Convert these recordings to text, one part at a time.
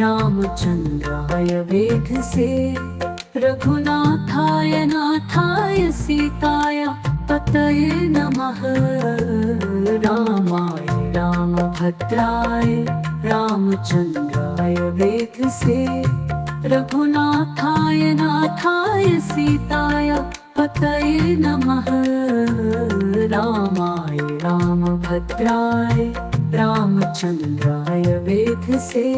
रामचंद्राय वेध से, रघुनाथाय नाथाय सीताय पतये नमः। रामाय रामभद्राय रामचंद्राय वेध से, रघुनाथाय नाथाय सीताय पतये नमः। रामाय रामभद्राय रामचंद्राय वेध से,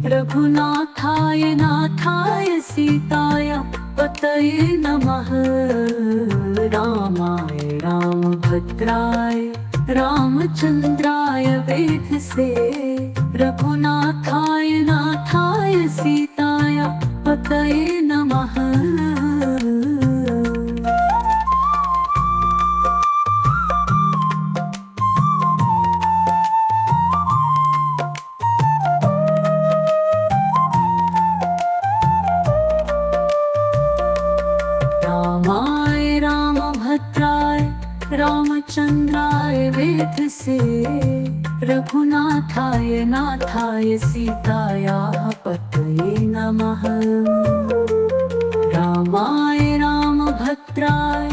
रघुनाथाय नाथाय सीताय पतये नमः। रामाय रामभद्राय रामचंद्राय वेध से, रघुनाथाय नाथाय सीताय पतये नमः। रामाय रामभद्राय रामचंद्राय वेध से, रघुनाथाय नाथाय सीतायाः पतये नमः। रामाय रामभद्राय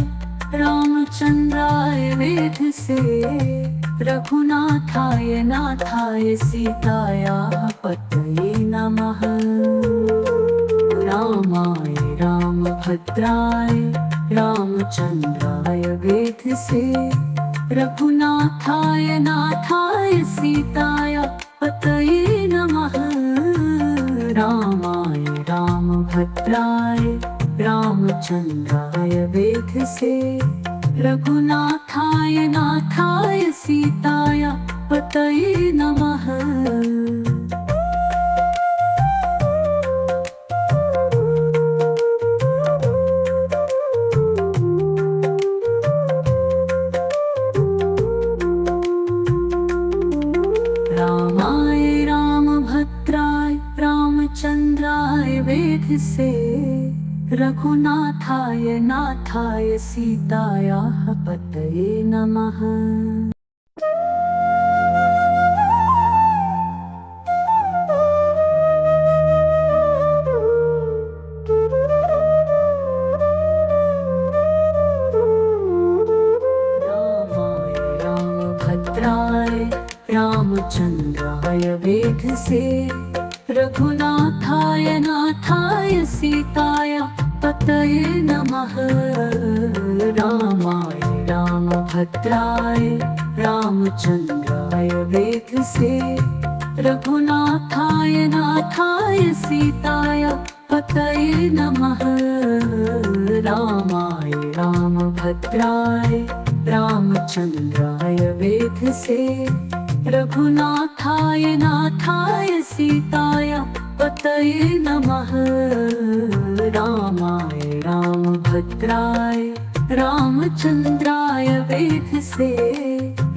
रामचंद्राय वेध से, रघुनाथाय नाथाय सीतायाः पतये नमः। रामाय रामभद्राय रामचंद्राय वेध से, रघुनाथाय नाथाय सीताय पतये नमः। रामाय रामभद्राय रामचंद्राय वेध से, रघुनाथाय नाथाय सीताय पतये नमः। रामाय रामभद्राय रामचंद्राय वेध से, रघुनाथाय नाथाय सीतायाः पतये नमः। रामाय रामभद्राय रामचंद्राय वेध से, रघुनाथाय नाथाय सीताय पतये नमः। रामाय रामभद्राय रामचंद्राय वेध से, रघुनाथाय नाथाय सीताय पतये नमः। रामाय रामभद्राय रामचंद्राय वेध से, रघुनाथाय नाथाय सीताय पतये नमः। रामाय रामभद्राय रामचंद्राय वेध से,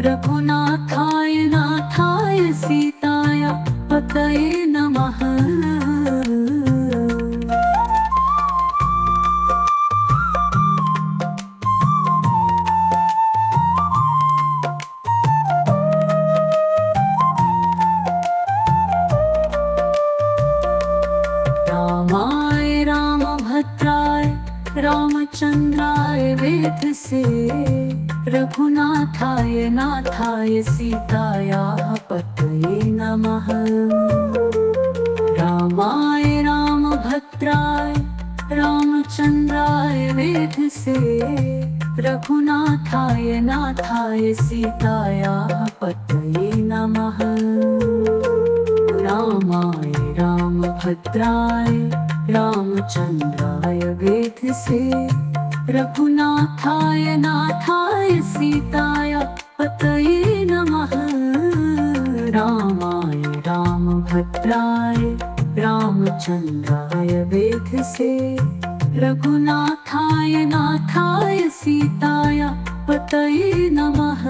रघुनाथाय नाथाय सीताय पतये नमः। रामाय रामभद्राय रामचंद्राय वेध से, रघुनाथाय नाथाय सीतायाः पतये नमः। रामाय रामभद्राय रामचंद्राय वेध से, रघुनाथाय नाथाय सीतायाः पतये नमः। रामाय रामभद्राय रामचंद्राय वेध से, रघुनाथाय नाथाय सीताय पतये नमः। रामाय रामभद्राय रामचंद्राय वेध से, रघुनाथाय नाथाय सीताय पतये नमः।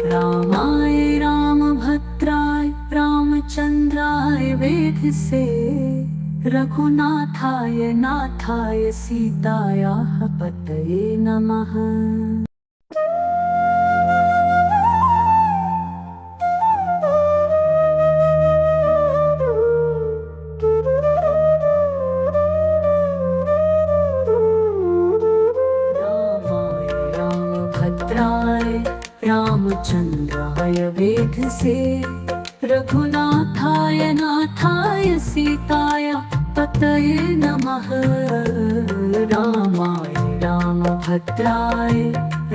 रामाय रामभद्राय रामचंद्राय वेध से, रघुनाथाय नाथाय सीतायाः पतये नमः। रामचंद्राय वेधसे रघुनाथाय नाथाय सीताय पतये नमः। रामाय रामभद्राय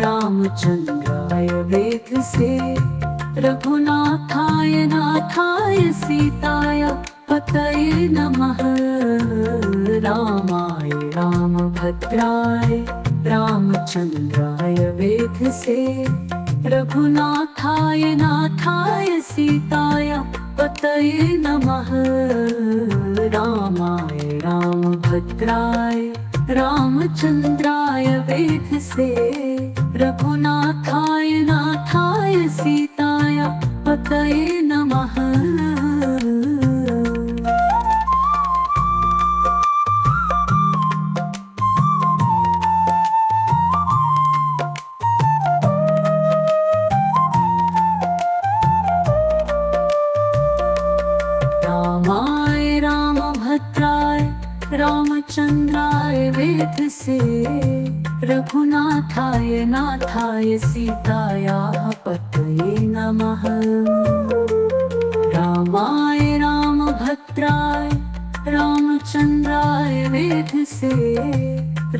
रामचंद्राय वेधसे रघुनाथाय नाथाय सीताय पतये नमः। रामाय रामभद्राय रामचंद्राय वेधसे रघुनाथाय नाथाय सीताय पतये नमः। रामाय रामभद्राय रामचंद्राय वेधसे रघुनाथाय नाथाय सीताय पतये नमः। रामाय रामभद्राय रामचंद्राय वेधसे रघुनाथाय नाथाय सीतायाः पतये नमः। रामाय रामभद्राय रामचंद्राय वेधसे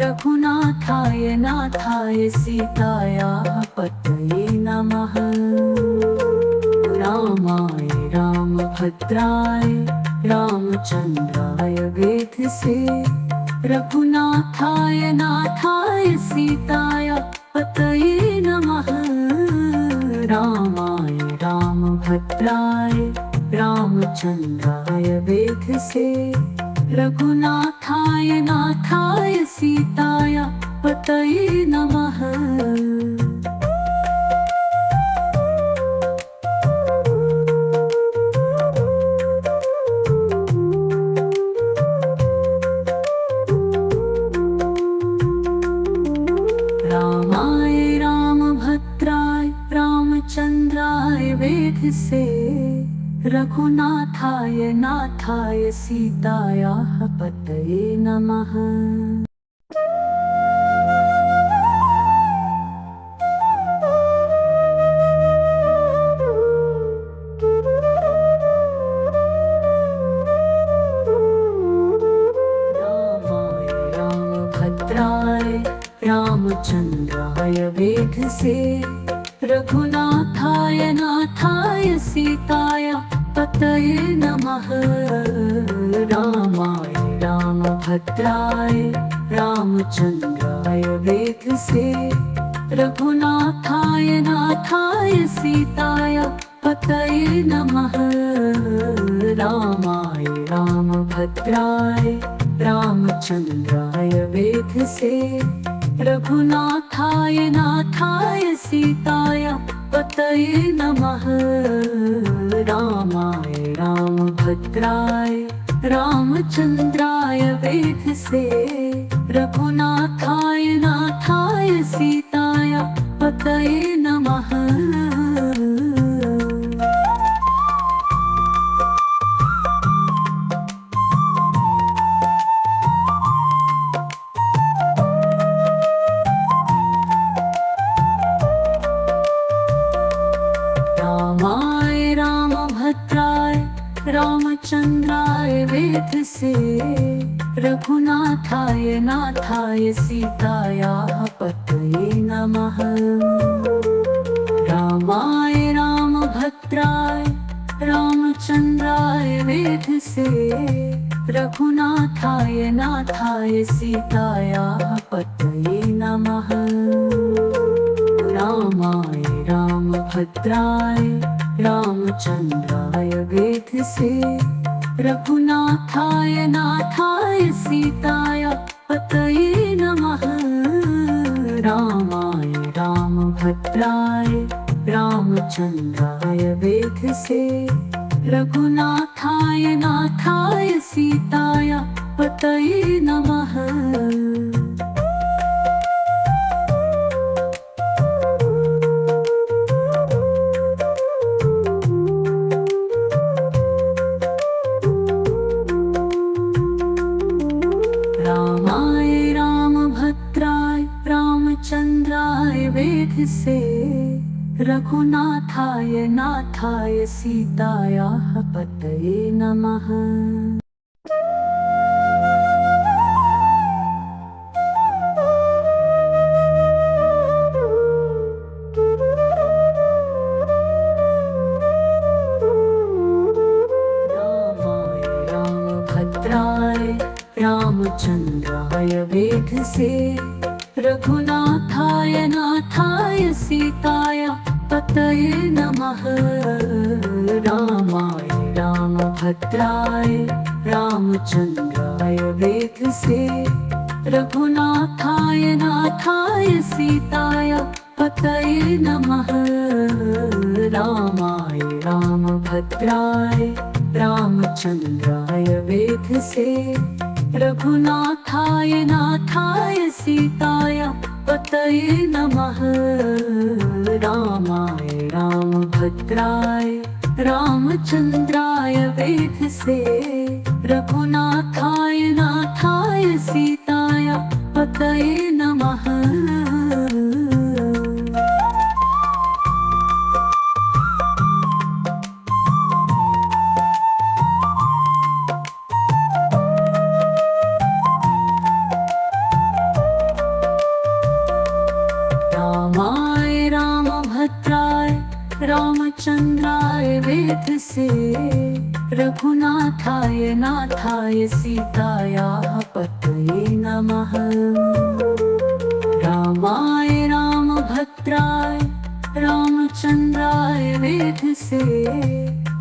रघुनाथाय नाथाय सीतायाः पतये नमः। रामाय रामभद्राय रामचंद्राय वेधसे रघुनाथाय नाथाय सीताय पतये नमः। रामाय रामभद्राय रामचंद्राय वेधसे रघुनाथाय नाथाय सीताय पतये नमः। रामाय रामभद्राय रामचंद्राय वेधसे रघुनाथाय नाथाय सीतायाः पतये नमः। रामाय रामभद्राय रामचंद्राय वेधसे रघुनाथाय नाथाय सीताय पतये नमः। रामाय रामभद्राय रामचंद्राय वेधसे रघुनाथाय नाथाय सीताय पतये नमः। रामाय रामभद्राय रामचंद्राय वेधसे रघुनाथाय नाथाय सीताय पतये नमः। रामाय रामभद्राय रामचंद्राय वेधसे रघुनाथाय नाथाय सीताय पतये नमः। रामाय रामभद्राय रामचंद्राय वेधसे रघुनाथाय नाथाय सीतायाः पतये नमः। रामाय रामभद्राय रामचंद्राय वेधसे रघुनाथाय नाथाय सीतायाः पतये नमः। रामाय रामभद्राय रामचंद्राय वेधसे रघुनाथाय नाथाय सीताय पतये नमः। रामाय रामभद्राय रामचंद्राय वेधसे रघुनाथाय नाथाय सीताय वेद से रघुनाथाय नाथाय सीतायाः पतये नमः। रामचंद्राय वेद से रघुनाथाय नाथाय सीताय पतये नमः। रामाय रामभद्राय रामचंद्राय वेद से रघुनाथाय नाथाय सीताय पतये नमः। रामाय रामभद्राय रामचंद्राय वेद से रघुनाथाय नाथाय सीताय पतये नमः। रामाय रामभद्राय रामचंद्राय वेद से रघुनाथाय नाथाय सीताय पतये नमः। रामाय रामभद्राय रामचंद्राय वेद से रघुनाथाय नाथाय सीतायाः पतये नमः। रामाय रामभद्राय रामचंद्राय वेद से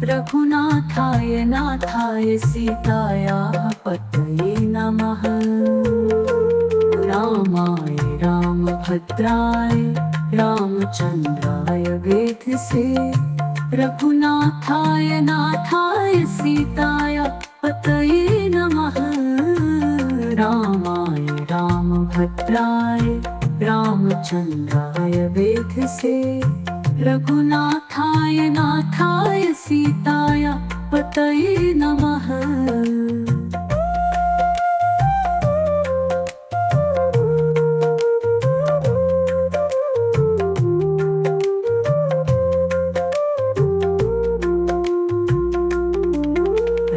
रघुनाथाय नाथाय सीतायाः पतये नमः। रामाय रामभद्राय रामचंद्राय वेद से रघुनाथाय नाथाय सीताय पतये नमः। रामाय रामभद्राय रामचंद्राय वेद से रघुनाथाय नाथाय सीताय पतये नमः।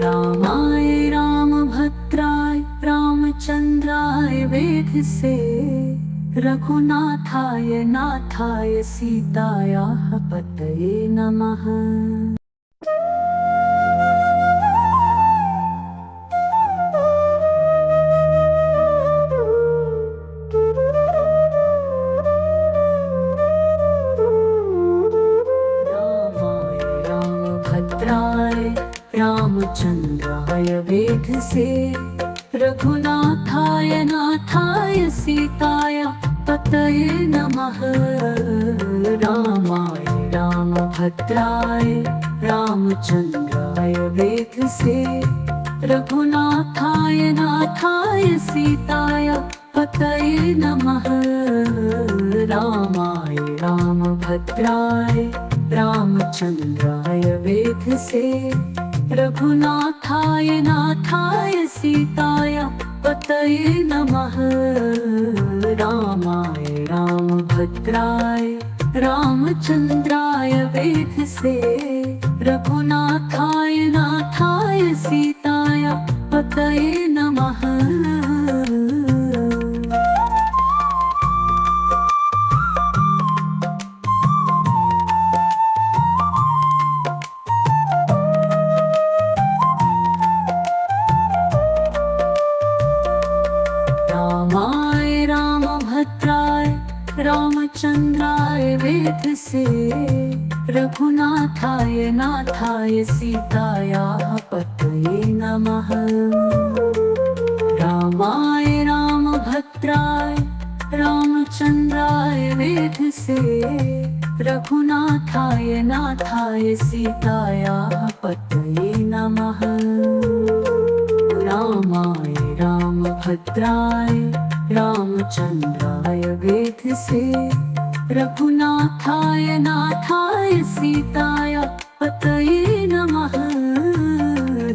रामाय रामभद्राय रामचंद्राय वेद से रघुनाथाय नाथाय सीतायाः पतये नमः। रामाय रामभद्राय रामचंद्राय वेद से रघुनाथाय नाथाय सीताय पतये नमः। रामाय रामभद्राय रामचंद्राय वेद से रघुनाथाय नाथाय सीताय पतये नमः। रामाय रामभद्राय रामचंद्राय वेद से रघुनाथाय नाथाय सीताय पतये नमः। रामाय रामभद्राय रामचंद्राय वेद से रघुनाथाय नाथाय सीताय पतये नमः। रामाय रामभद्राय रामचंद्राय वेद से रघुनाथाय नाथाय सीतायाः पतये नमः। रामाय रामभद्राय रामचंद्राय वेद से रघुनाथाय नाथाय सीतायाः पतये नमः। रामाय रामभद्राय रामचंद्राय वेद से रघुनाथाय नाथाय सीताय पतये नमः।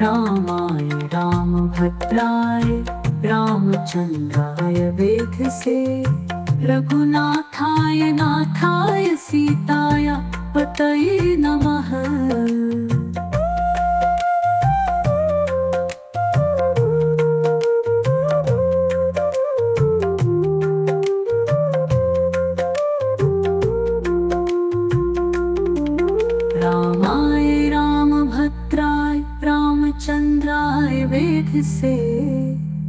रामाय रामभद्राय रामचंद्राय वेद से रघुनाथाय नाथाय सीताय पतये नमः। रामाय रामभद्राय रामचंद्राय वेधसे,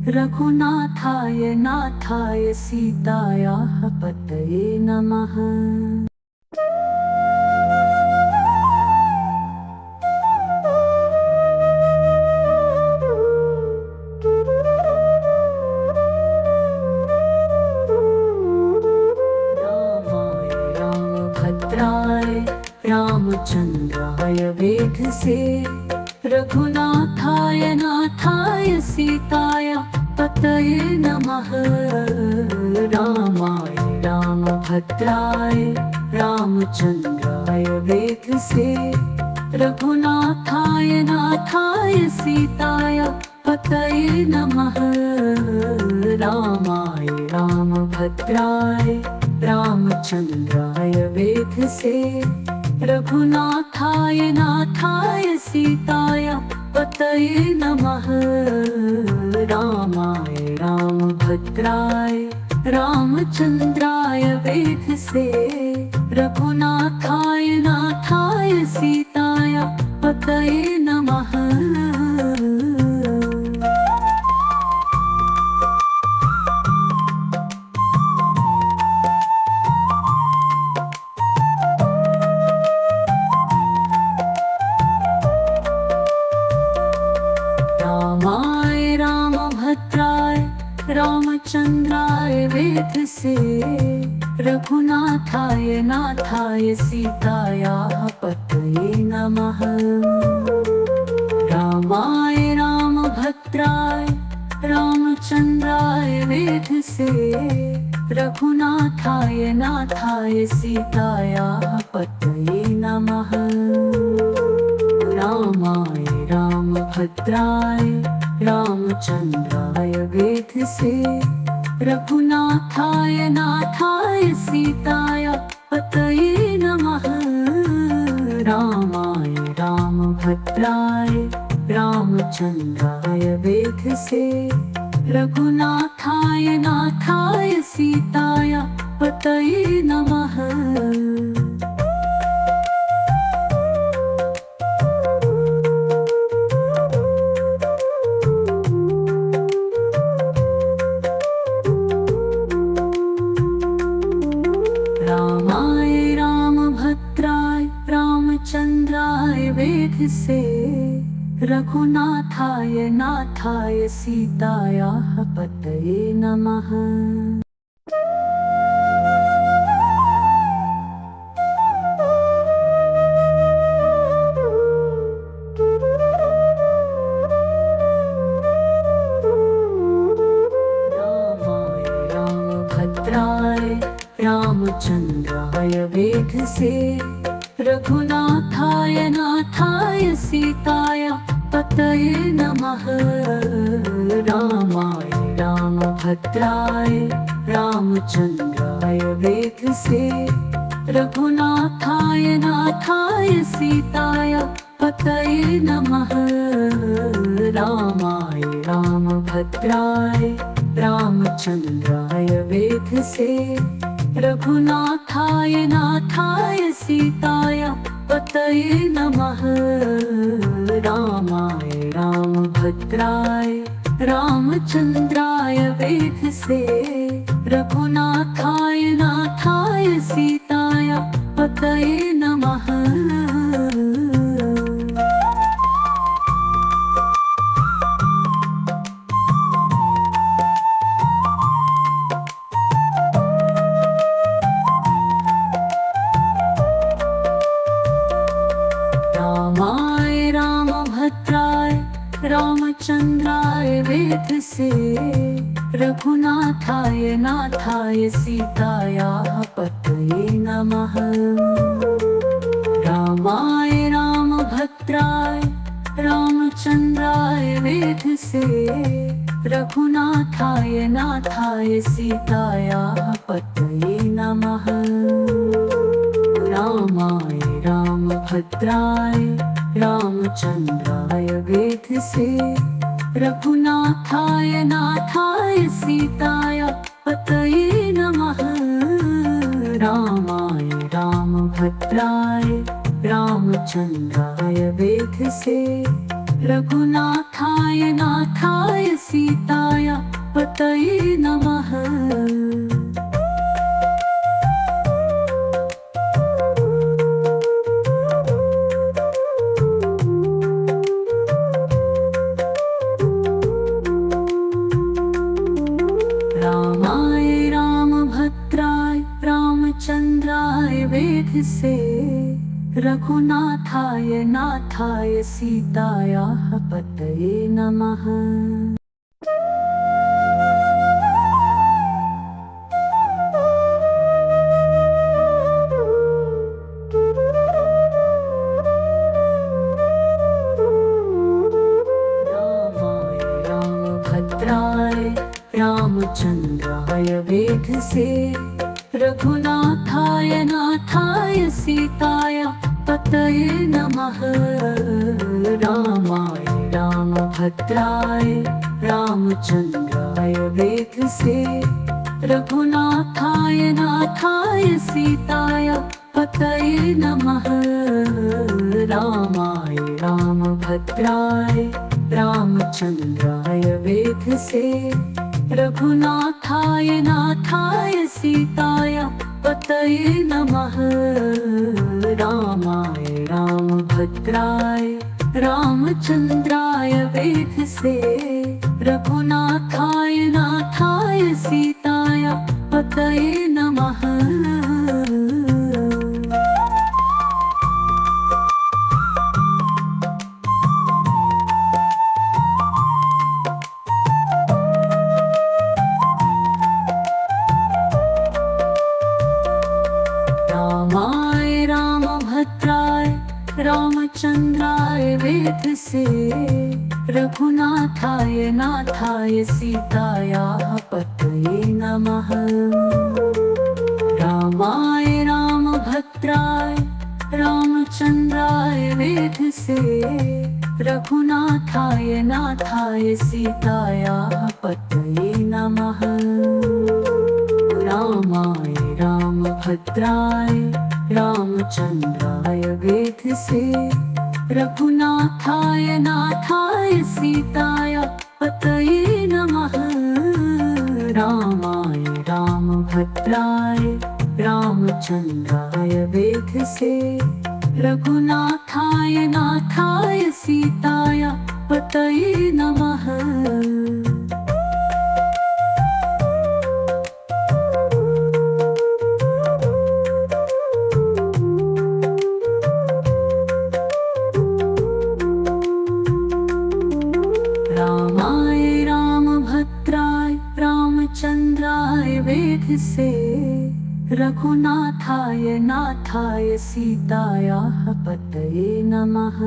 रघुनाथाय नाथाय सीतायाः पतये नमः। रामाय रामभद्राय रामचंद्राय वेधसे, रघुनाथाय नाथाय सीताय पतये नमः। रामाय रामभद्राय रामचंद्राय वेधसे, रघुनाथाय नाथाय सीताय पतये नमः। रामाय रामभद्राय रामचंद्राय वेधसे, रघुनाथाय नाथाय सीताय पतये नमः। रामाय रामभद्राय रामचंद्राय वेधसे, रघुनाथाय नाथाय सीताय पतये नमः। रामाय रामभद्राय रामचंद्राय वेधसे, रघुनाथाय नाथाय सीतायाः पतये नमः। रामाय रामभद्राय रामचंद्राय वेधसे, रघुनाथाय नाथाय सीतायाः पतये नमः। रामाय रामभद्राय रामचंद्राय वेधसे, रघुनाथाय नाथाय सीताय पतये नमः। रामाय रामभद्राय रामचंद्राय वेधसे, रघुनाथाय नाथाय सीताय पतये नमः। रामाय रामभद्राय रामचंद्राय वेधसे, रघुनाथाय नाथाय सीतायाः पतये नमः। रामाय रामभद्राय रामचंद्राय वेधसे, रघुनाथाय नाथाय सीताय पतये नमः। रामाय रामभद्राय रामचंद्राय वेधसे, रघुनाथाय नाथाय सीताय पतये नमः। रामाय रामभद्राय रामचंद्राय वेधसे, रघुनाथाय नाथाय सीताय पतये नमः। रामाय रामभद्राय रामचंद्राय वेधसे, रघुनाथाय नाथाय सीताय पतये नमः। रामाय रामभद्राय रामचंद्राय वेधसे, रघुनाथाय नाथाय सीतायाः पतये नमः। रामाय रामभद्राय रामचंद्राय वेधसे, रघुनाथाय नाथाय सीतायाः पतये नमः। रामाय रामभद्राय रामचन्द्राय वेधसे रघुनाथाय नाथाय सीताय पतये नमः। रामाय रामभद्राय रामचन्द्राय वेधसे रघुनाथाय नाथाय सीताय पतये नमः। रामाय रामभद्राय रामचन्द्राय वेधसे रघुनाथाय नाथाय सीतायाः पतये नमः। रामाय रामभद्राय रामचन्द्राय वेधसे रघुनाथाय नाथाय सीताय पतये नमः। रामाय रामभद्राय रामचन्द्राय वेधसे रघुनाथाय नाथाय सीताय पतये नमः। रामाय रामभद्राय रामचन्द्राय वेधसे रघुनाथाय नाथाय सीताय पतये नमः। रामाय रामभद्राय रामचन्द्राय वेधसे रघुनाथाय नाथाय सीताय पतये नमः। रामाय रामभद्राय रामचन्द्राय वेधसे रघुनाथाय नाथाय सीतायाः पतये नमः। रामाय रामभद्राय रामचन्द्राय वेधसे रघुनाथाय नाथाय सीतायाः पतये नमः। रामाय रामभद्राय रामचन्द्राय वेधसे रघुनाथाय नाथाय सीताय पतये नमः। रामाय रामभद्राय रामचन्द्राय वेधसे रघुनाथाय नाथाय सीताय पतये नमः। रामाय रामभद्राय रामचन्द्राय वेधसे रघुनाथाय नाथाय सीतायाः पतये नमः।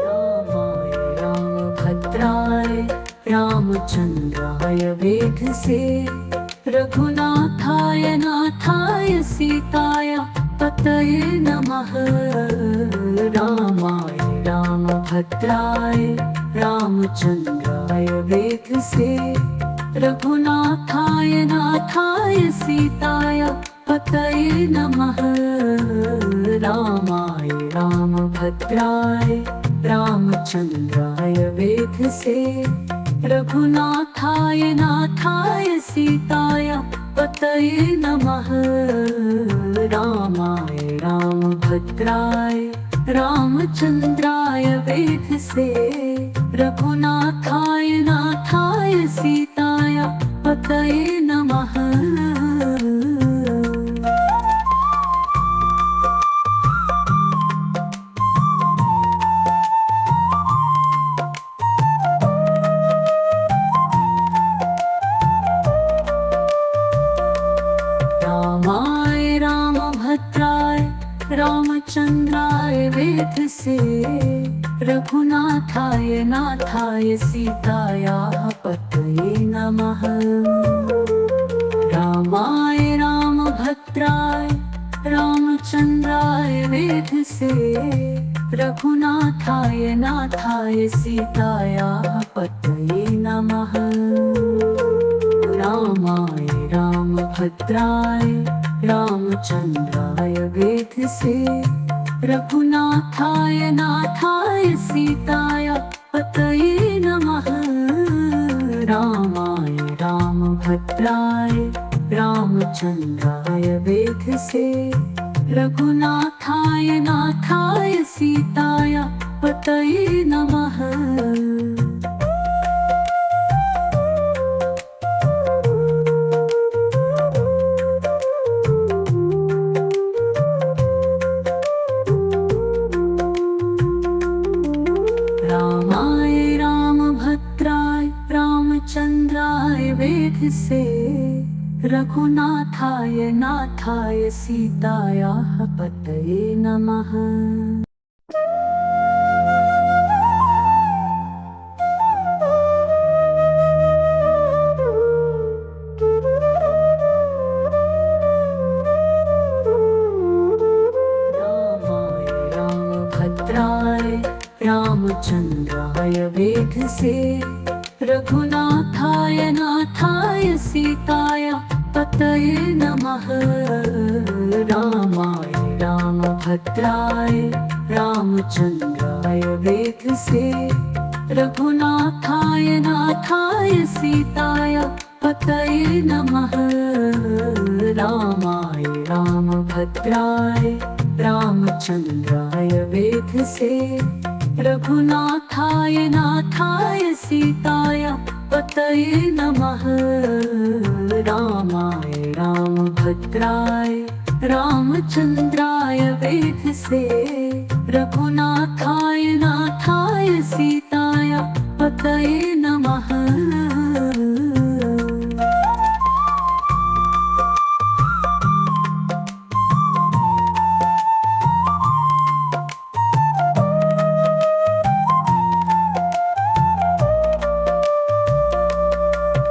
रामाय रामभद्राय रामचन्द्राय वेधसे रघुनाथाय नाथाय सीताय पतये नमः। रामाय रामभद्राय रामचन्द्राय वेधसे रघुनाथाय नाथाय सीताय पतये नमः। रामाय रामभद्राय रामचन्द्राय वेधसे रघुनाथाय नाथाय सीताय पतये नमः। रामाय रामभद्राय रामचन्द्राय वेधसे रघुनाथाय नाथाय सीताय पतये नमः। रामचंद्राय वेधसे रघुनाथाय नाथाय सीतायाः पतये नमः। रामाय रामभद्राय रामचंद्राय वेधसे रघुनाथाय नाथाय सीतायाः पतये नमः। रामाय रामभद्राय रामचंद्राय वेधसे रघुनाथाय नाथाय सीताय पतये नमः। रामाय रामभद्राय रामचंद्राय वेधसे रघुनाथाय नाथाय सीताय पतये नमः। रामाय रामभद्राय रामचंद्राय वेधसे रघुनाथाय नाथाय सीतायाः पतये नमः। रामचंद्राय वेधसे रघुनाथाय नाथाय सीताय पतये नमः। रामाय रामभद्राय रामचंद्राय वेधसे रघुनाथाय नाथाय सीताय पतये नमः। रामाय रामभद्राय रामचंद्राय वेधसे रघुनाथाय नाथाय सीताय पतये नमः। रामाय रामभद्राय रामचंद्राय वेधसे रघुनाथाय नाथाय सीताय पतये नमः।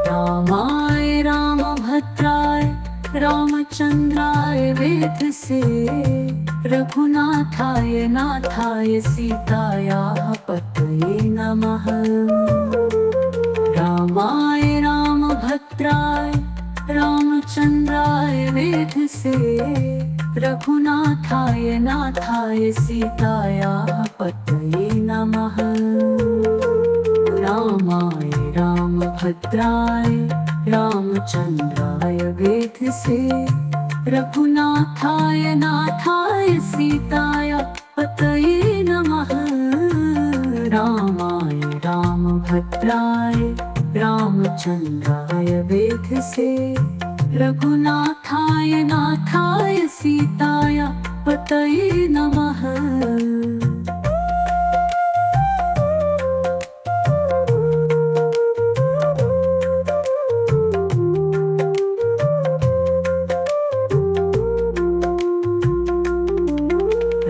रामाय रामभद्राय रामचंद्राय वेधसे रघुनाथाय नाथाय सीतायाः पतये नमः। रामाय रामभद्राय रामचंद्राय वेधसे रघुनाथाय नाथाय सीतायाः पतये नमः। रामाय रामभद्राय रामचंद्राय वेधसे रघुनाथाय नाथाय सीताय पतये नमः। रामाय रामभद्राय रामचंद्राय वेधसे रघुनाथाय नाथाय सीताय पतये नमः।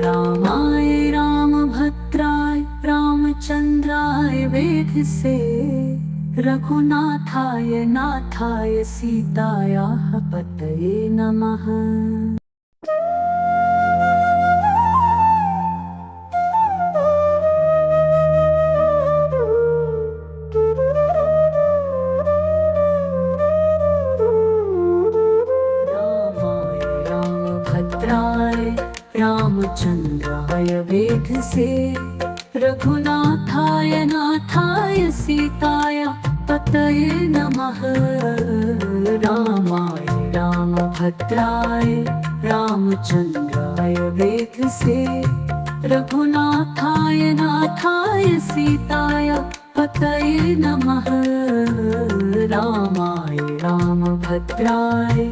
रामाय रामभद्राय रामचंद्राय वेधसे रघुनाथाय नाथाय सीतायाः पतये नमः। रामाय रामभद्राय रामचंद्राय वेधसे रघुनाथाय नाथाय सीताय पतये नमः। रामाय रामभद्राय रामचंद्राय वेधसे रघुनाथाय नाथाय सीताय पतये नमः। रामाय रामभद्राय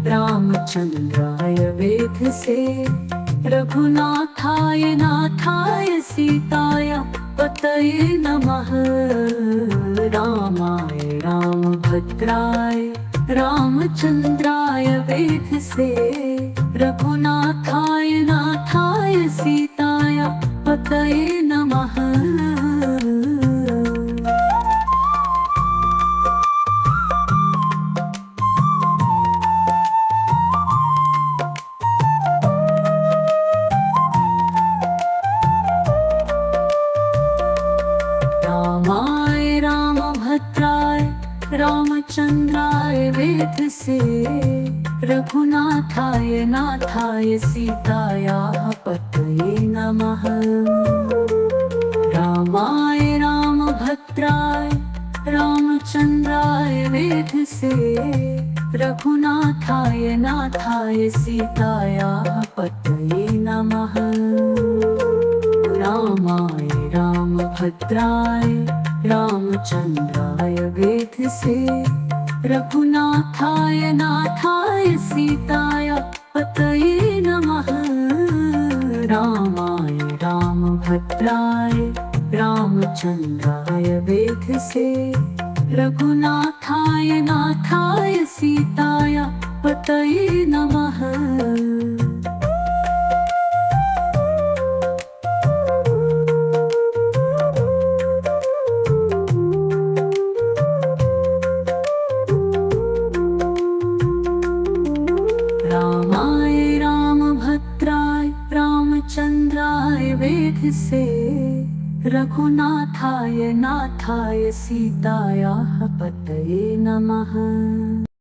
रामचंद्राय वेधसे रघुनाथाय नाथाय सीताय पतये नमः। रामाय रामभद्राय रामचंद्राय वेधसे रघुनाथाय नाथाय पतये नमः। रामाय रामभद्राय रामचंद्राय वेधसे, रघुनाथाय नाथाय सीतायाः पतये नमः। रामाय रामभद्राय रामचंद्राय वेधसे, रघुनाथाय नाथाय सीतायाः पतये नमः। रामाय रामभद्राय रामचंद्राय वेधसे, रघुनाथाय नाथाय सीताय पतये नमः। रामाय रामभद्राय रामचंद्राय वेधसे, रघुनाथाय नाथाय सीताय पतये नमः। रामाय रामभद्राय रामचंद्राय वेधसे, रघुनाथाय नाथाय सीतायाः पतये नमः।